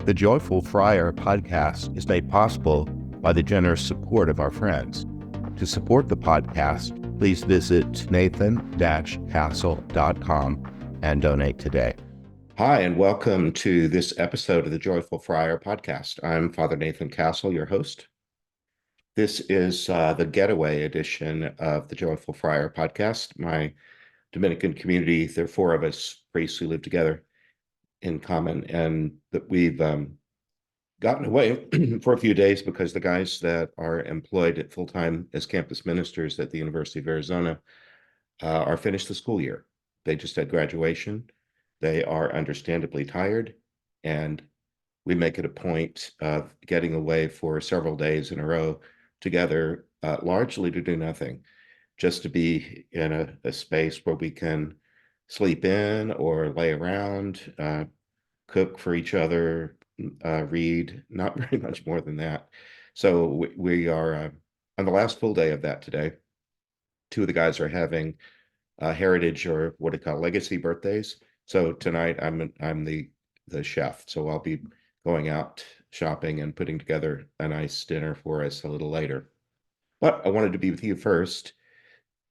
The Joyful Friar podcast is made possible by the generous support of our friends. To support the podcast, please visit nathan-castle.com and donate today. Hi, and welcome to this episode of the Joyful Friar podcast. I'm Father Nathan Castle, your host. This is the getaway edition of the Joyful Friar podcast. My Dominican community, there are four of us priests who live together in common, and that we've gotten away for a few days because the guys that are employed at full-time as campus ministers at the University of Arizona are finished the school year. They just had graduation. They are understandably tired, and we make it a point of getting away for several days in a row together, largely to do nothing, just to be in a space where we can sleep in or lay around, cook for each other, read, not very much more than that. So we are on the last full day of that today. Two of the guys are having heritage, or what they call legacy birthdays. So tonight I'm the chef. So I'll be going out shopping and putting together a nice dinner for us a little later. But I wanted to be with you first.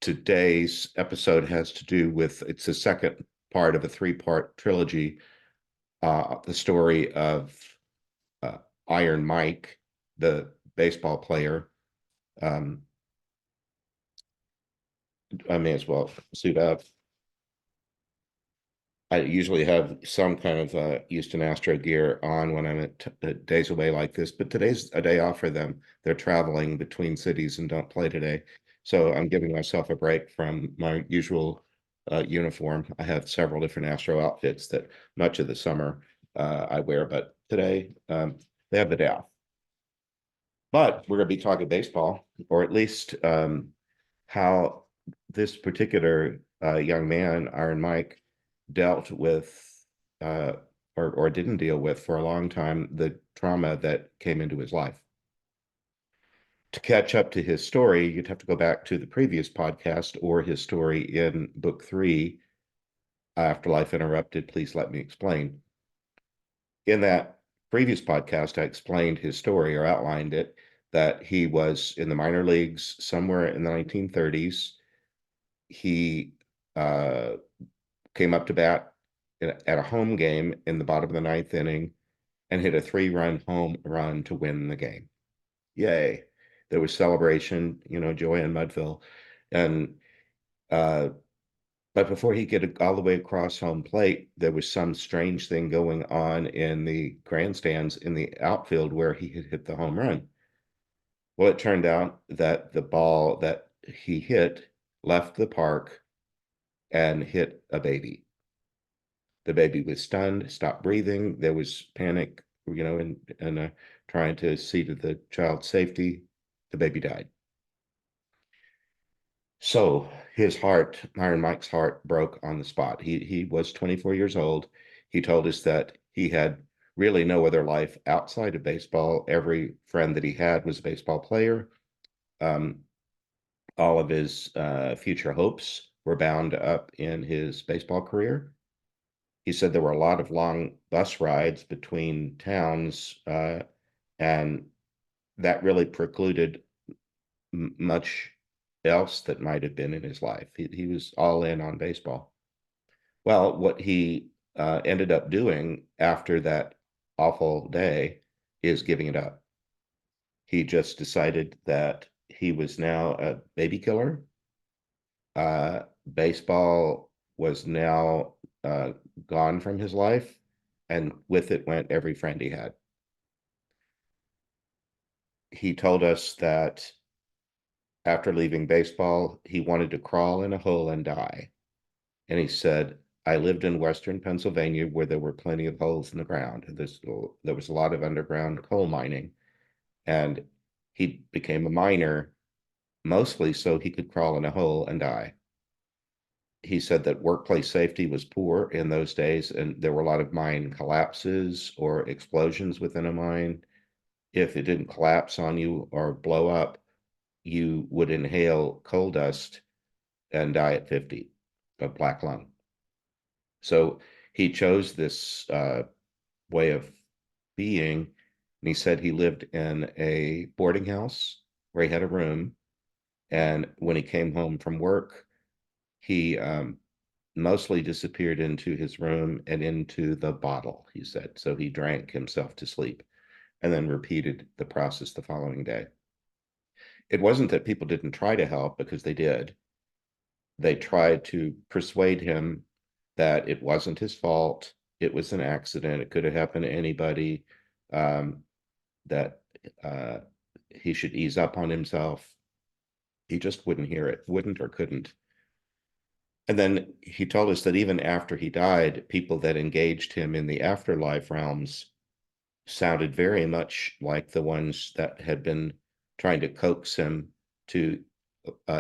Today's episode has to do with, it's the second part of a three-part trilogy, the story of Iron Mike, the baseball player. I may as well suit up. I usually have some kind of Houston Astro gear on when I'm at days away like this, but today's a day off for them. They're traveling between cities and don't play today. So I'm giving myself a break from my usual uniform. I have several different Astro outfits that much of the summer I wear, but today they have the day off. But we're going to be talking baseball, or at least how this particular young man, Iron Mike, dealt with or didn't deal with for a long time the trauma that came into his life. To catch up to his story, you'd have to go back to the previous podcast or his story in book 3, Afterlife Interrupted, Please Let Me Explain. In that previous podcast, I explained his story, or outlined it, that he was in the minor leagues somewhere in the 1930s. He came up to bat at a home game in the bottom of the 9th inning and hit a 3-run home run to win the game. Yay. There was celebration, joy in Mudville. And but before he could get all the way across home plate, there was some strange thing going on in the grandstands in the outfield where he had hit the home run. Well, it turned out that the ball that he hit left the park and hit a baby. The baby was stunned, stopped breathing. There was panic, and trying to see to the child's safety. The baby died. So his heart, Iron Mike's heart, broke on the spot. He was 24 years old. He told us that he had really no other life outside of baseball. Every friend that he had was a baseball player. All of his future hopes were bound up in his baseball career. He said there were a lot of long bus rides between towns, and that really precluded much else that might have been in his life. He was all in on baseball. Well, what he ended up doing after that awful day is giving it up. He just decided that he was now a baby killer. Baseball was now gone from his life, and with it went every friend he had. He told us that after leaving baseball, he wanted to crawl in a hole and die. And he said, I lived in Western Pennsylvania where there were plenty of holes in the ground. There was a lot of underground coal mining, and he became a miner mostly so he could crawl in a hole and die. He said that workplace safety was poor in those days, and there were a lot of mine collapses or explosions within a mine. If it didn't collapse on you or blow up, you would inhale coal dust and die at 50 of black lung. So he chose this way of being. And he said he lived in a boarding house where he had a room. And when he came home from work, he mostly disappeared into his room and into the bottle, he said. So he drank himself to sleep and then repeated the process the following day. It wasn't that people didn't try to help, because they did. They tried to persuade him that it wasn't his fault. It was an accident. It could have happened to anybody. That he should ease up on himself. He just wouldn't hear it, wouldn't or couldn't. And then he told us that even after he died, people that engaged him in the afterlife realms sounded very much like the ones that had been trying to coax him to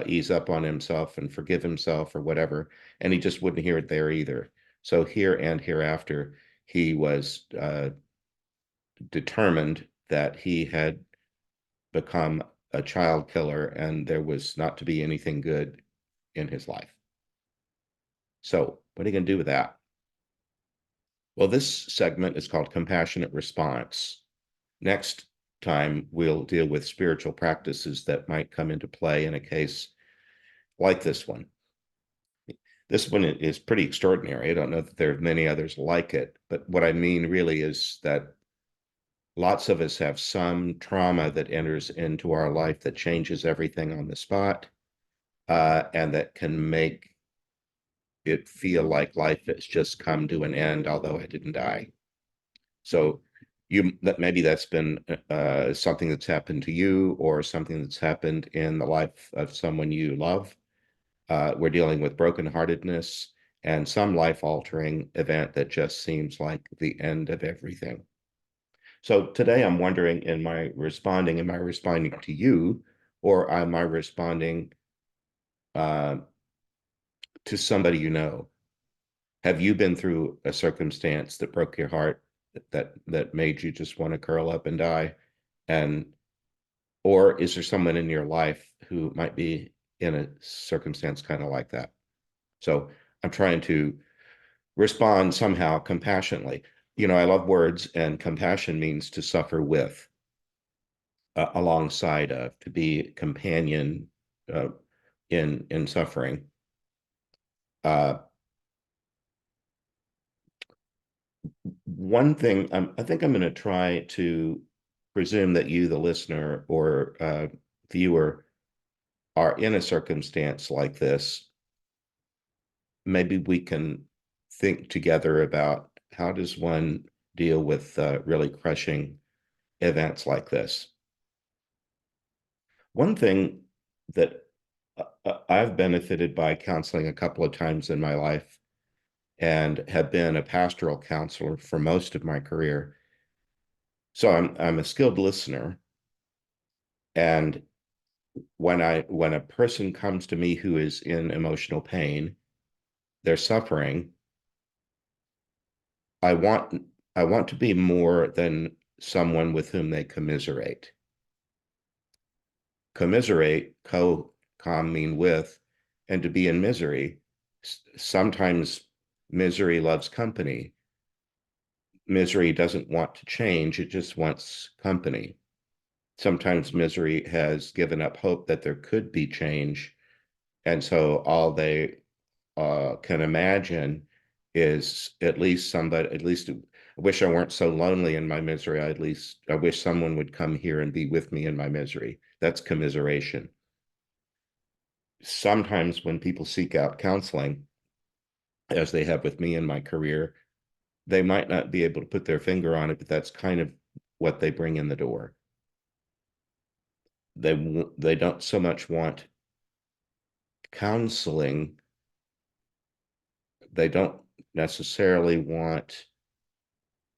ease up on himself and forgive himself or whatever. And he just wouldn't hear it there either. So here and hereafter, he was determined that he had become a child killer and there was not to be anything good in his life. So what are you going to do with that? Well, this segment is called Compassionate Response. Next time, we'll deal with spiritual practices that might come into play in a case like this one. This one is pretty extraordinary. I don't know that there are many others like it, but what I mean really is that lots of us have some trauma that enters into our life that changes everything on the spot, and that can make it feel like life has just come to an end, although I didn't die. So maybe that's been something that's happened to you or something that's happened in the life of someone you love. We're dealing with brokenheartedness and some life-altering event that just seems like the end of everything. So today I'm wondering, am I responding to you, or am I responding uh, to somebody you know? Have you been through a circumstance that broke your heart, that made you just want to curl up and die? And or is there someone in your life who might be in a circumstance kind of like that? So I'm trying to respond somehow compassionately. You know, I love words, and compassion means to suffer with, alongside of, to be companion uh, in suffering. Uh, One thing I think I'm going to try to presume that you, the listener or viewer, are in a circumstance like this. Maybe we can think together about how does one deal with really crushing events like this. One thing that I've benefited by counseling a couple of times in my life and have been a pastoral counselor for most of my career. So I'm a skilled listener, and when a person comes to me who is in emotional pain, they're suffering, I want I want to be more than someone with whom they commiserate. Commiserate, com mean with, and to be in misery. Sometimes misery loves company. Misery doesn't want to change, it just wants company. Sometimes misery has given up hope that there could be change, and so all they can imagine is at least I wish I weren't so lonely in my misery. I wish someone would come here and be with me in my misery. That's commiseration. Sometimes when people seek out counseling, as they have with me in my career, they might not be able to put their finger on it, but that's kind of what they bring in the door. They don't so much want counseling. They don't necessarily want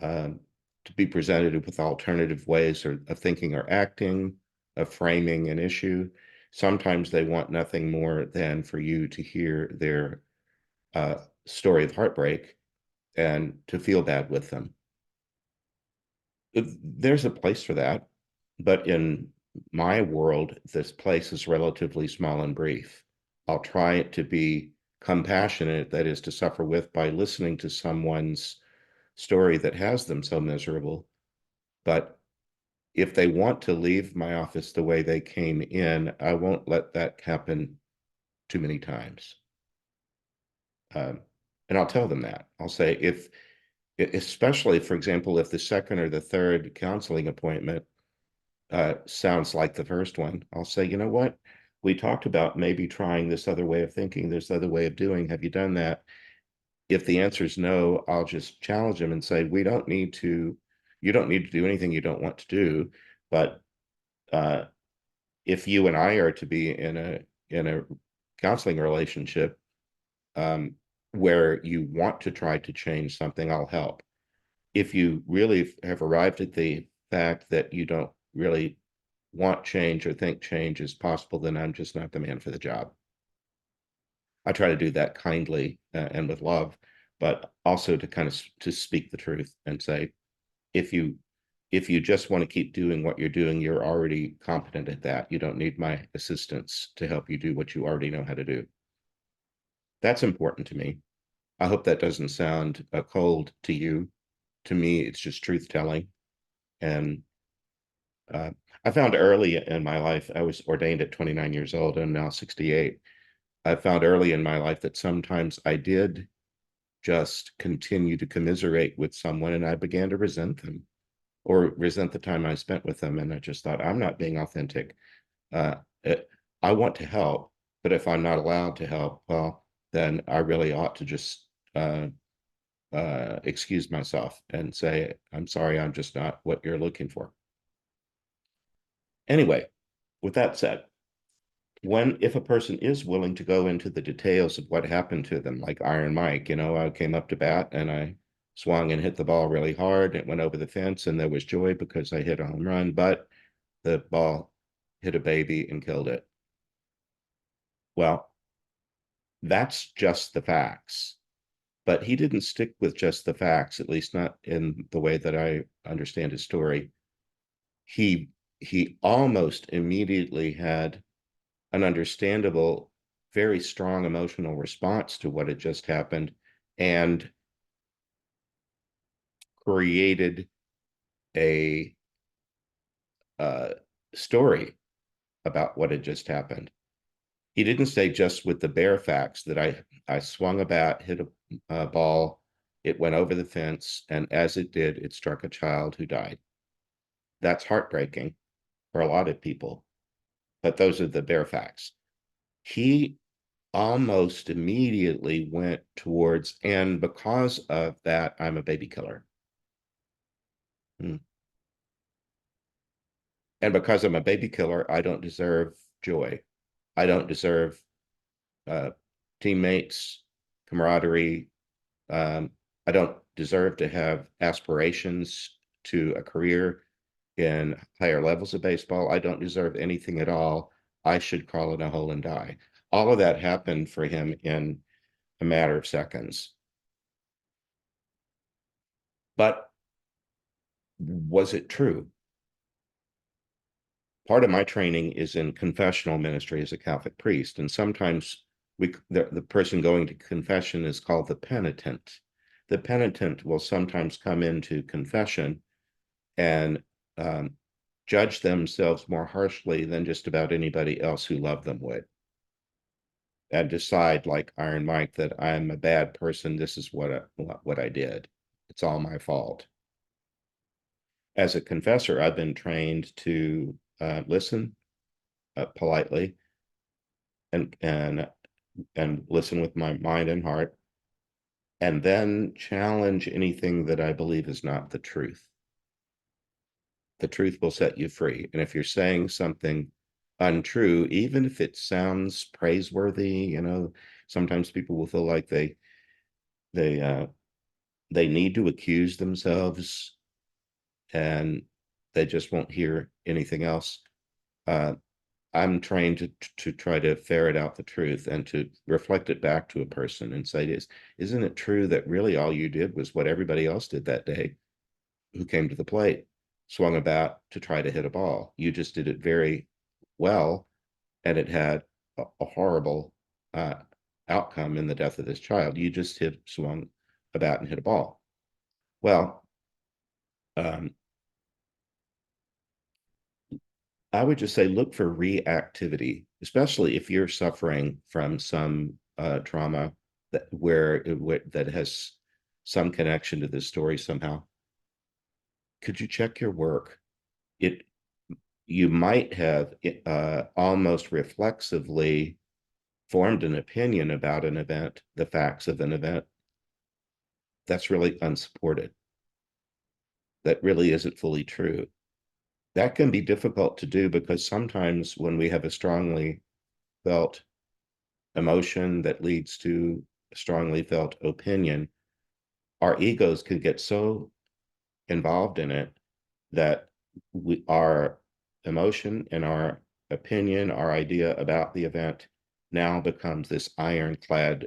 um, to be presented with alternative ways of thinking or acting, of framing an issue. Sometimes they want nothing more than for you to hear their story of heartbreak and to feel bad with them. There's a place for that, but in my world, this place is relatively small and brief. I'll try to be compassionate, that is, to suffer with, by listening to someone's story that has them so miserable, But if they want to leave my office the way they came in, I won't let that happen too many times. And I'll tell them that. I'll say, especially, for example, if the second or the third counseling appointment sounds like the first one, I'll say, you know what? We talked about maybe trying this other way of thinking, this other way of doing. Have you done that? If the answer is no, I'll just challenge them and say, you don't need to do anything you don't want to do. But if you and I are to be in a counseling relationship where you want to try to change something, I'll help. If you really have arrived at the fact that you don't really want change or think change is possible, then I'm just not the man for the job. I try to do that kindly and with love, but also to kind of to speak the truth and say, if you just want to keep doing what you're doing, you're already competent at that. You don't need my assistance to help you do what you already know how to do. That's important to me. I hope that doesn't sound cold to you. To me, it's just truth telling. And I found early in my life, I was ordained at 29 years old and now 68. I found early in my life that sometimes I did just continue to commiserate with someone and I began to resent them or resent the time I spent with them. And I just thought, I'm not being authentic. Uh, I want to help, but if I'm not allowed to help, well, then I really ought to just excuse myself and say, I'm sorry, I'm just not what you're looking for. Anyway, with that said, if a person is willing to go into the details of what happened to them, like Iron Mike, I came up to bat and I swung and hit the ball really hard. It went over the fence and there was joy because I hit a home run, but the ball hit a baby and killed it. Well, that's just the facts. But he didn't stick with just the facts, at least not in the way that I understand his story. He almost immediately had an understandable, very strong emotional response to what had just happened and created a story about what had just happened. He didn't say just with the bare facts that I swung a bat, hit a ball, it went over the fence, and as it did, it struck a child who died. That's heartbreaking for a lot of people, but those are the bare facts. He almost immediately went towards, and because of that, I'm a baby killer. And because I'm a baby killer, I don't deserve joy. I don't deserve teammates, camaraderie. I don't deserve to have aspirations to a career in higher levels of baseball. I don't deserve anything at all. I should crawl in a hole and die. All of that happened for him in a matter of seconds. But was it true? Part of my training is in confessional ministry as a Catholic priest, and sometimes the person going to confession is called the penitent. The penitent will sometimes come into confession and judge themselves more harshly than just about anybody else who loved them would, and decide, like Iron Mike, that I'm a bad person. This is what I did. It's all my fault. As a confessor, I've been trained to listen politely and listen with my mind and heart, and then challenge anything that I believe is not the truth. The truth will set you free. And if you're saying something untrue, even if it sounds praiseworthy, sometimes people will feel like they need to accuse themselves and they just won't hear anything else. I'm trained to try to ferret out the truth and to reflect it back to a person and say, isn't it true that really all you did was what everybody else did that day who came to the plate, swung a bat to try to hit a ball? You just did it very well, and it had a horrible outcome in the death of this child. You just swung a bat and hit a ball. Well, I would just say look for reactivity, especially if you're suffering from some trauma that has some connection to this story somehow. Could you check your work? It You might have almost reflexively formed an opinion about an event, the facts of an event, that's really unsupported, that really isn't fully true. That can be difficult to do because sometimes when we have a strongly felt emotion that leads to a strongly felt opinion, our egos can get so involved in it that our emotion and our opinion, our idea about the event now becomes this ironclad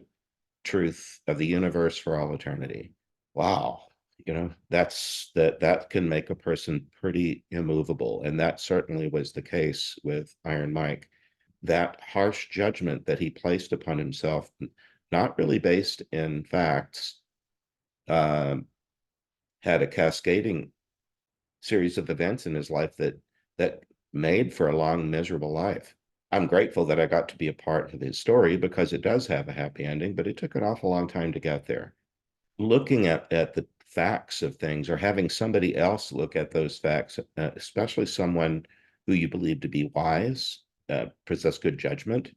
truth of the universe for all eternity. Wow. That can make a person pretty immovable. And that certainly was the case with Iron Mike. That harsh judgment that he placed upon himself, not really based in facts, um, had a cascading series of events in his life that made for a long, miserable life. I'm grateful that I got to be a part of his story because it does have a happy ending, but it took an awful long time to get there. Looking at the facts of things or having somebody else look at those facts, especially someone who you believe to be wise, possess good judgment,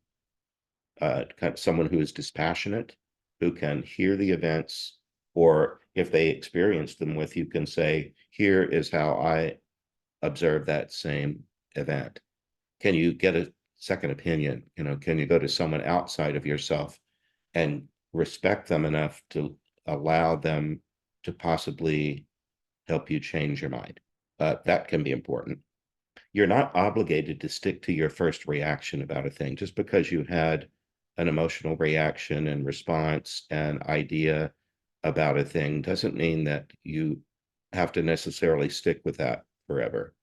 kind of someone who is dispassionate, who can hear the events, or if they experience them with you, can say, here is how I observe that same event. Can you get a second opinion? Can you go to someone outside of yourself and respect them enough to allow them to possibly help you change your mind? That can be important. You're not obligated to stick to your first reaction about a thing. Just because you had an emotional reaction and response and idea about a thing doesn't mean that you have to necessarily stick with that forever.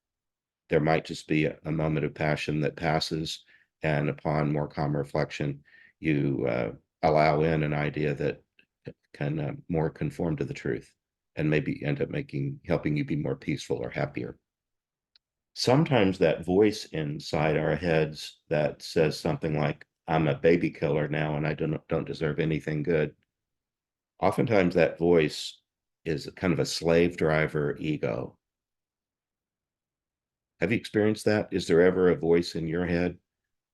There might just be a moment of passion that passes, and upon more calm reflection, you allow in an idea that can more conform to the truth and maybe end up helping you be more peaceful or happier. Sometimes that voice inside our heads that says something like, I'm a baby killer now and I don't deserve anything good. Oftentimes that voice is kind of a slave driver ego. Have you experienced that? Is there ever a voice in your head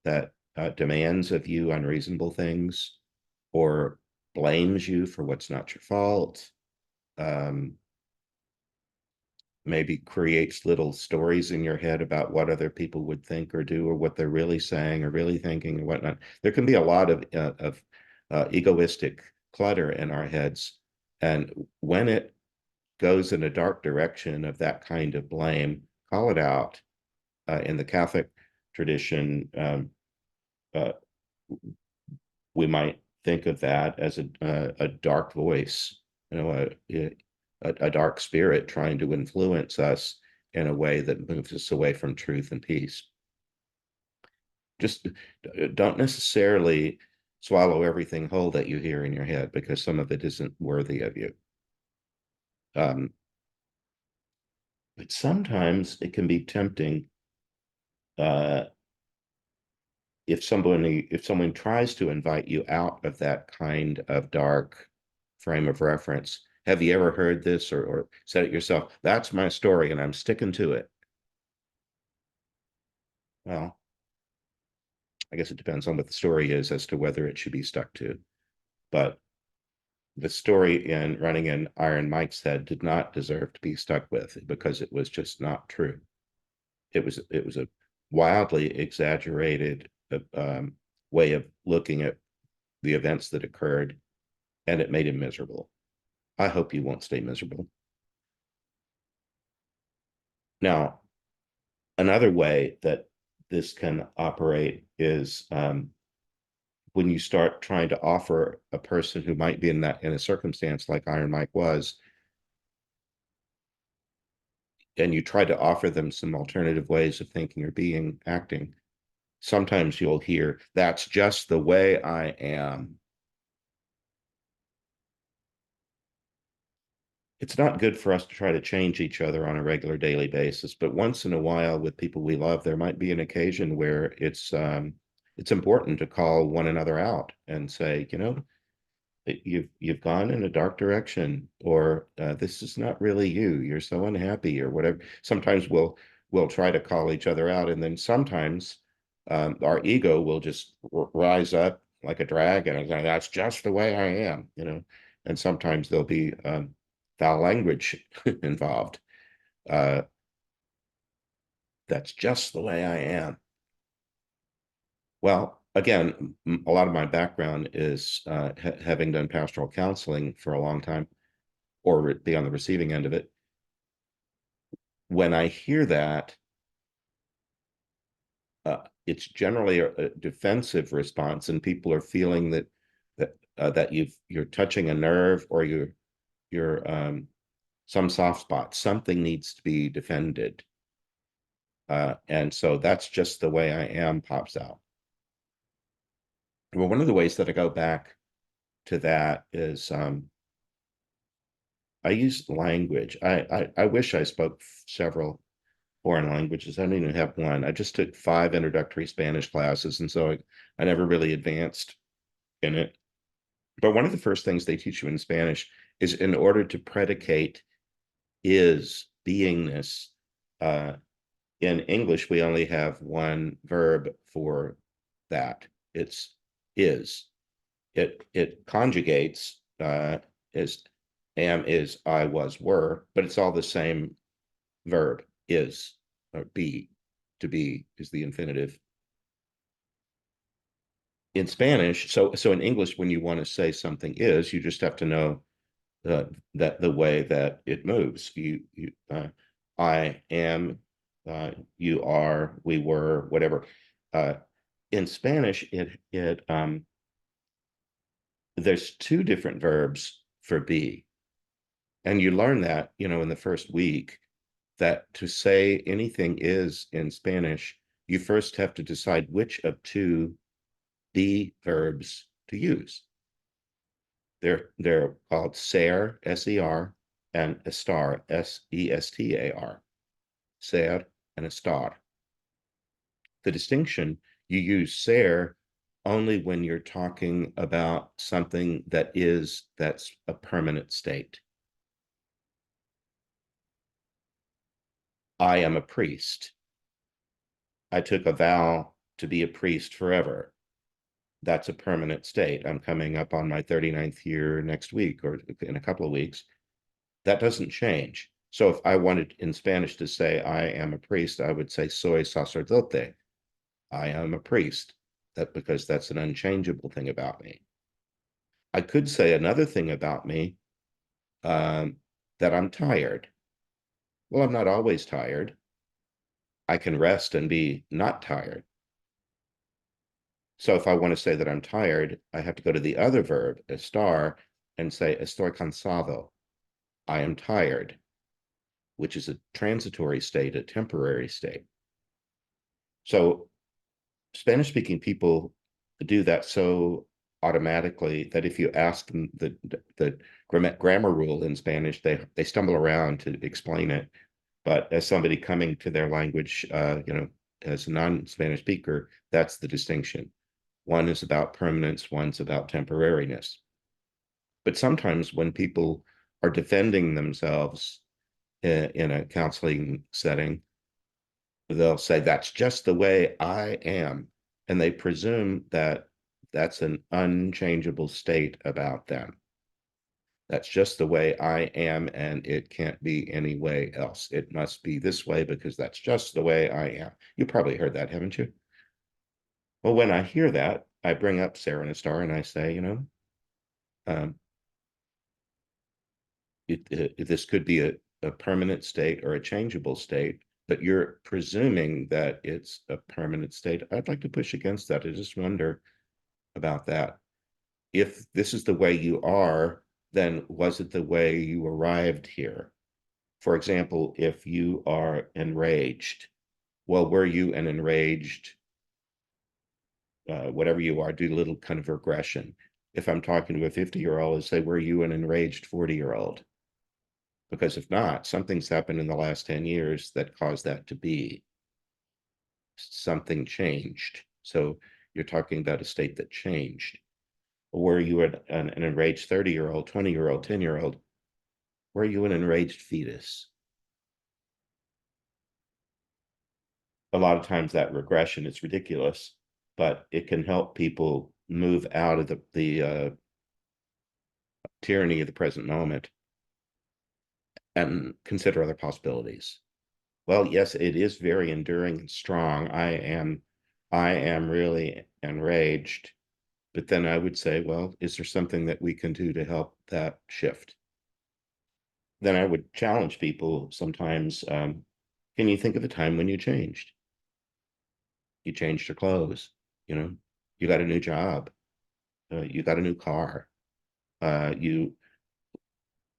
that demands of you unreasonable things or blames you for what's not your fault? Um, Maybe creates little stories in your head about what other people would think or do or what they're really saying or really thinking and whatnot. There can be a lot of egoistic clutter in our heads. And when it goes in a dark direction of that kind of blame, call it out. In the Catholic tradition, uh, we might think of that as a dark voice, a dark spirit trying to influence us in a way that moves us away from truth and peace. Just don't necessarily swallow everything whole that you hear in your head because some of it isn't worthy of you. But sometimes it can be tempting uh, if someone tries to invite you out of that kind of dark frame of reference. Have you ever heard this or said it yourself? That's my story and I'm sticking to it. Well, I guess it depends on what the story is as to whether it should be stuck to. But the story in Running in Iron Mike's Head did not deserve to be stuck with because it was just not true. It was a wildly exaggerated way of looking at the events that occurred, and it made him miserable. I hope you won't stay miserable. Now, another way that this can operate is when you start trying to offer a person who might be in a circumstance like Iron Mike was, and you try to offer them some alternative ways of thinking or being acting. Sometimes you'll hear, that's just the way I am. it's not good for us to try to change each other on a regular daily basis, but once in a while with people we love, there might be an occasion where it's important to call one another out and say, you've gone in a dark direction, or this is not really you. You're so unhappy, or whatever. Sometimes we'll try to call each other out, and then sometimes our ego will just rise up like a dragon and say, "That's just the way I am." And sometimes there'll be foul language involved. Uh, that's just the way I am. Well, again, a lot of my background is having done pastoral counseling for a long time, or be on the receiving end of it. When I hear that, it's generally a defensive response, and people are feeling that you're touching a nerve, or you're some soft spot. Something needs to be defended, and so that's just the way I am pops out. Well, one of the ways that I go back to that is I use language. I wish I spoke several foreign languages. I don't even have one. I just took 5 introductory Spanish classes, and so I never really advanced in it. But one of the first things they teach you in Spanish is, in order to predicate is beingness. In English, we only have one verb for that. It's is. It conjugates as am, is, I, was, were, but it's all the same verb, is, or be. To be is the infinitive. In Spanish, so in English, when you want to say something is, you just have to know that the way that it moves. I am, you are, we were, whatever. In Spanish, there's 2 different verbs for be, and you learn that in the first week, that to say anything is in Spanish, you first have to decide which of 2 be verbs to use. They're called ser, S-E-R, and estar, S-E-S-T-A-R. Ser and estar. The distinction, you use ser only when you're talking about something that's a permanent state. I am a priest. I took a vow to be a priest forever. That's a permanent state. I'm coming up on my 39th year next week, or in a couple of weeks. That doesn't change. So if I wanted in Spanish to say I am a priest, I would say soy sacerdote. I am a priest. Because that's an unchangeable thing about me. I could say another thing about me, that I'm tired. Well, I'm not always tired. I can rest and be not tired. So if I want to say that I'm tired, I have to go to the other verb, estar, and say estoy cansado. I am tired, which is a transitory state, a temporary state. So Spanish-speaking people do that so automatically that if you ask them the grammar rule in Spanish, they stumble around to explain it. But as somebody coming to their language, as a non-Spanish speaker, that's the distinction. One is about permanence, one's about temporariness. But sometimes when people are defending themselves in a counseling setting, they'll say, that's just the way I am. And they presume that that's an unchangeable state about them. That's just the way I am, and it can't be any way else. It must be this way because that's just the way I am. You probably heard that, haven't you? Well, when I hear that, I bring up Sarah Nastar and I say, um, this could be a permanent state or a changeable state, but you're presuming that it's a permanent state. I'd like to push against that. I just wonder about that. If this is the way you are, then was it the way you arrived here? For example, if you are enraged, well, were you an enraged, whatever you are, do a little kind of regression. If I'm talking to a 50-year-old, I say, were you an enraged 40-year-old? Because if not, something's happened in the last 10 years that caused that to be. Something changed. So you're talking about a state that changed. Were you an enraged 30-year-old, 20-year-old, 10-year-old? Were you an enraged fetus? A lot of times that regression is ridiculous, but it can help people move out of the tyranny of the present moment and consider other possibilities. Well, yes, it is very enduring and strong. I am really enraged, but then I would say, well, is there something that we can do to help that shift? Then I would challenge people sometimes. Can you think of a time when you changed? You changed your clothes, you know, you got a new job, you got a new car, you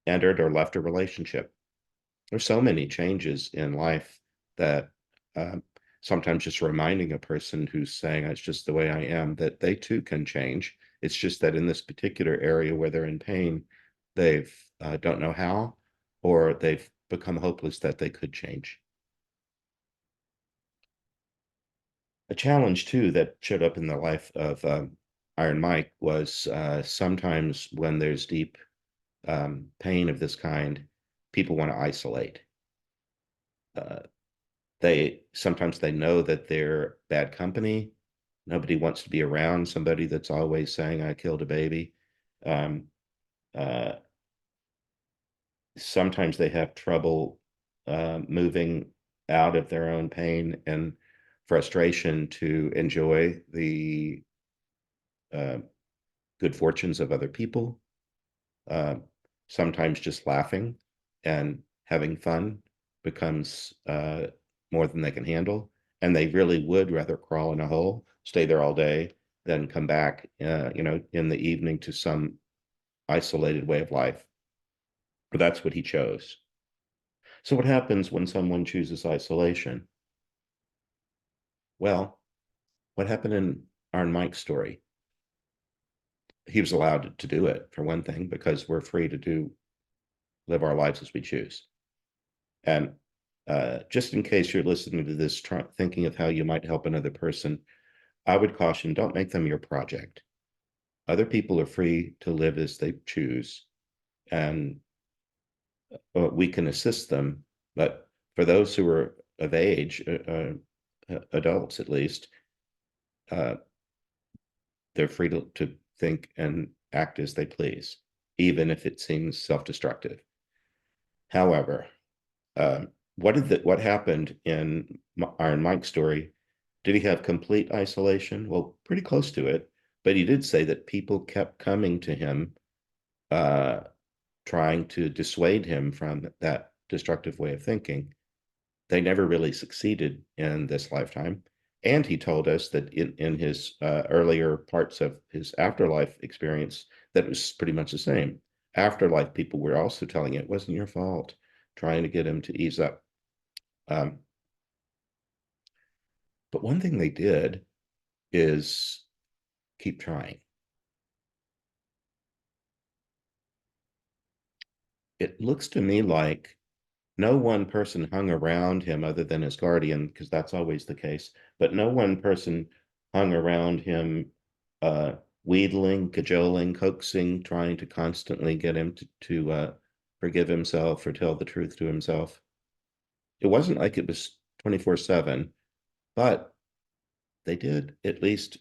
entered or left a relationship. There's so many changes in life that uh, sometimes just reminding a person who's saying it's just the way I am, that they too can change. It's just that in this particular area where they're in pain, they've don't know how, or they've become hopeless that they could change. A challenge too that showed up in the life of Iron Mike was sometimes when there's deep pain of this kind, people want to isolate. Uh, they sometimes they know that they're bad company. Nobody wants to be around somebody that's always saying, "I killed a baby." Um, uh, Sometimes they have trouble moving out of their own pain and frustration to enjoy the uh, good fortunes of other people. Uh, Sometimes just laughing and having fun becomes more than they can handle. And they really would rather crawl in a hole, stay there all day, than come back, in the evening to some isolated way of life. But that's what he chose. So, what happens when someone chooses isolation? Well, what happened in Iron Mike's story? He was allowed to do it, for one thing, because we're free to live our lives as we choose. And just in case you're listening to this, thinking of how you might help another person, I would caution, don't make them your project. Other people are free to live as they choose, and we can assist them. But for those who are of age, adults at least, uh, they're free to think and act as they please, even if it seems self-destructive. However, what happened in Iron Mike's story? Did he have complete isolation? Well, pretty close to it, but he did say that people kept coming to him, uh, trying to dissuade him from that destructive way of thinking. They never really succeeded in this lifetime. And he told us that in his earlier parts of his afterlife experience, that was pretty much the same. Afterlife people were also telling it wasn't your fault, trying to get him to ease up. Um, but one thing they did is keep trying. It looks to me like no one person hung around him other than his guardian, because that's always the case, but no one person hung around him, wheedling, cajoling, coaxing, trying to constantly get him to forgive himself or tell the truth to himself. It wasn't like it was 24/7, but they did at least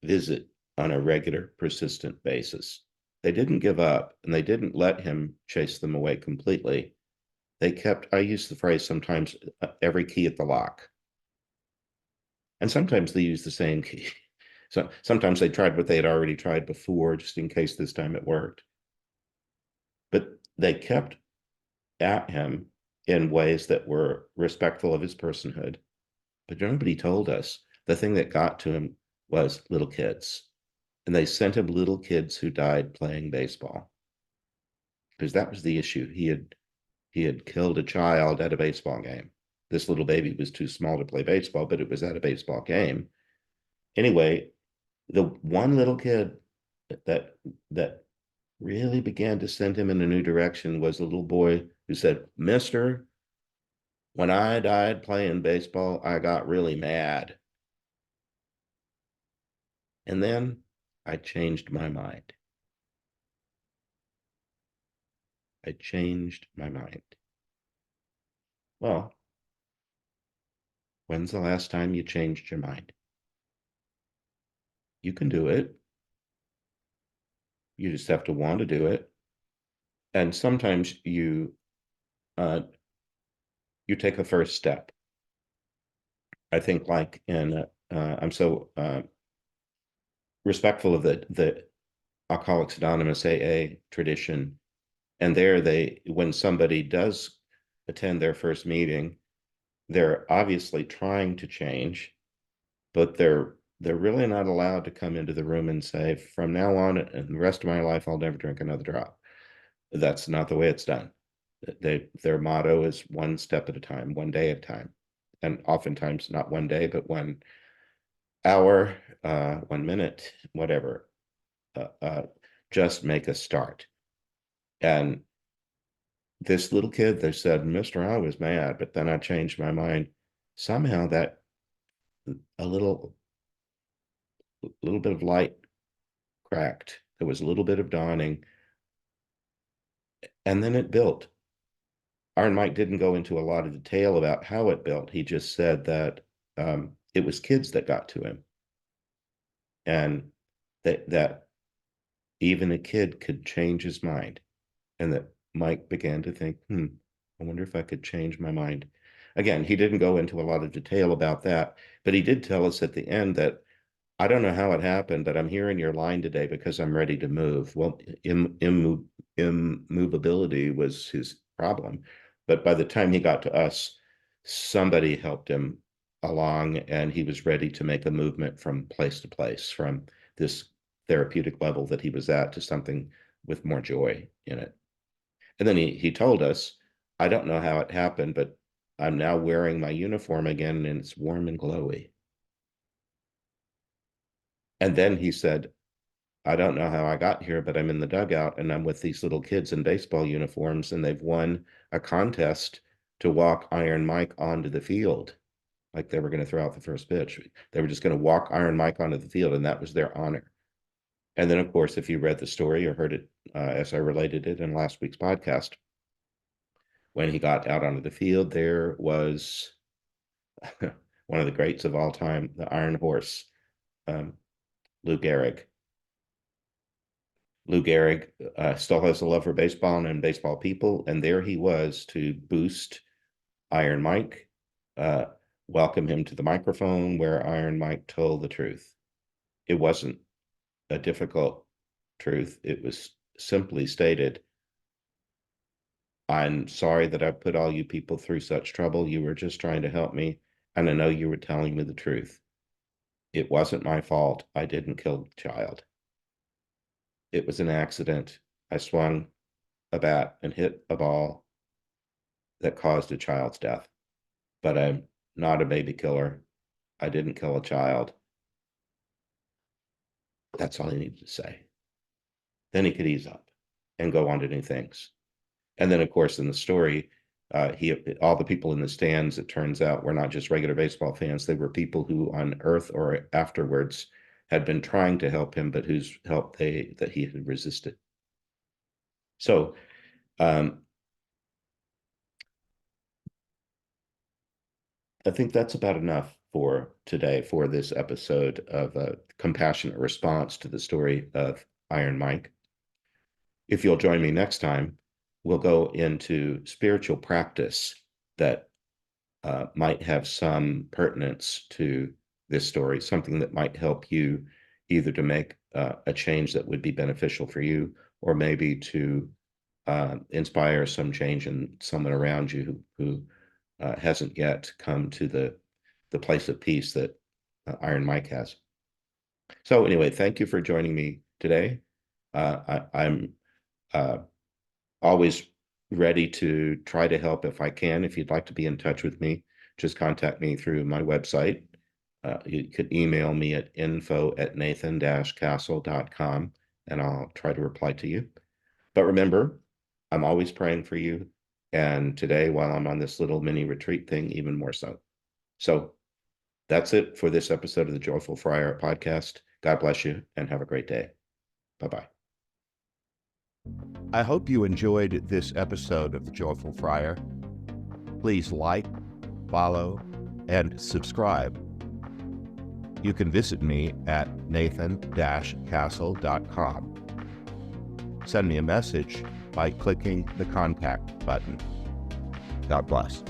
visit on a regular, persistent basis. They didn't give up, and they didn't let him chase them away completely. They kept, I use the phrase sometimes, every key at the lock. And sometimes they use the same key. So sometimes they tried what they had already tried before, just in case this time it worked. But they kept at him in ways that were respectful of his personhood. But nobody told us the thing that got to him was little kids. And they sent him little kids who died playing baseball, because that was the issue. He had killed a child at a baseball game. This little baby was too small to play baseball, but it was at a baseball game. Anyway, the one little kid that that really began to send him in a new direction was a little boy who said, "Mister, when I died playing baseball, I got really mad. And then I changed my mind. I changed my mind." Well, when's the last time you changed your mind? You can do it. You just have to want to do it. And sometimes uh, you take a first step. I think like I'm so respectful of the Alcoholics Anonymous AA tradition. And there when somebody does attend their first meeting, they're obviously trying to change, but they're really not allowed to come into the room and say, "From now on and the rest of my life, I'll never drink another drop." That's not the way it's done. Their motto is one step at a time, one day at a time. And oftentimes not one day, but 1 hour, 1 minute, whatever. Uh, uh, just make a start. And this little kid, they said, "Mister, I was mad, but then I changed my mind." Somehow that a little bit of light cracked. There was a little bit of dawning, and then it built. Iron Mike didn't go into a lot of detail about how it built. He just said that it was kids that got to him, and that even a kid could change his mind, and that Mike began to think, I wonder if I could change my mind. Again, he didn't go into a lot of detail about that, but he did tell us at the end that, "I don't know how it happened, but I'm here in your line today because I'm ready to move." Well, immovability was his problem. But by the time he got to us, somebody helped him along, and he was ready to make a movement from place to place, from this therapeutic level that he was at to something with more joy in it. And then he told us, "I don't know how it happened, but I'm now wearing my uniform again and it's warm and glowy." And then he said, "I don't know how I got here, but I'm in the dugout and I'm with these little kids in baseball uniforms, and they've won a contest to walk Iron Mike onto the field." Like they were going to throw out the first pitch. They were just going to walk Iron Mike onto the field, and that was their honor. And then, of course, if you read the story or heard it as I related it in last week's podcast, when he got out onto the field, there was one of the greats of all time, the Iron Horse, um, Lou Gehrig. Lou Gehrig still has a love for baseball and baseball people, and there he was to boost Iron Mike, uh, welcome him to the microphone where Iron Mike told the truth. It wasn't a difficult truth. It was simply stated, "I'm sorry that I put all you people through such trouble. You were just trying to help me, and I know you were telling me the truth. It wasn't my fault. I didn't kill the child. It was an accident. I swung a bat and hit a ball that caused a child's death. But I'm not a baby killer. I didn't kill a child." That's all he needed to say. Then he could ease up and go on to new things. And then, of course, in the story, all the people in the stands, it turns out, were not just regular baseball fans. They were people who, on Earth or afterwards, had been trying to help him, but whose help that he had resisted. So, I think that's about enough for today for this episode of a compassionate response to the story of Iron Mike. If you'll join me next time, we'll go into spiritual practice that might have some pertinence to this story, something that might help you either to make a change that would be beneficial for you, or maybe to inspire some change in someone around you who hasn't yet come to the place of peace that Iron Mike has. So anyway, thank you for joining me today. I'm always ready to try to help if I can. If you'd like to be in touch with me, just contact me through my website. You could email me at info@nathan-castle.com, and I'll try to reply to you. But remember, I'm always praying for you. And today, while I'm on this little mini retreat thing, even more so. So that's it for this episode of the Joyful Friar podcast. God bless you and have a great day. Bye-bye. I hope you enjoyed this episode of the Joyful Friar. Please like, follow, and subscribe. You can visit me at nathan-castle.com. Send me a message by clicking the contact button. God bless.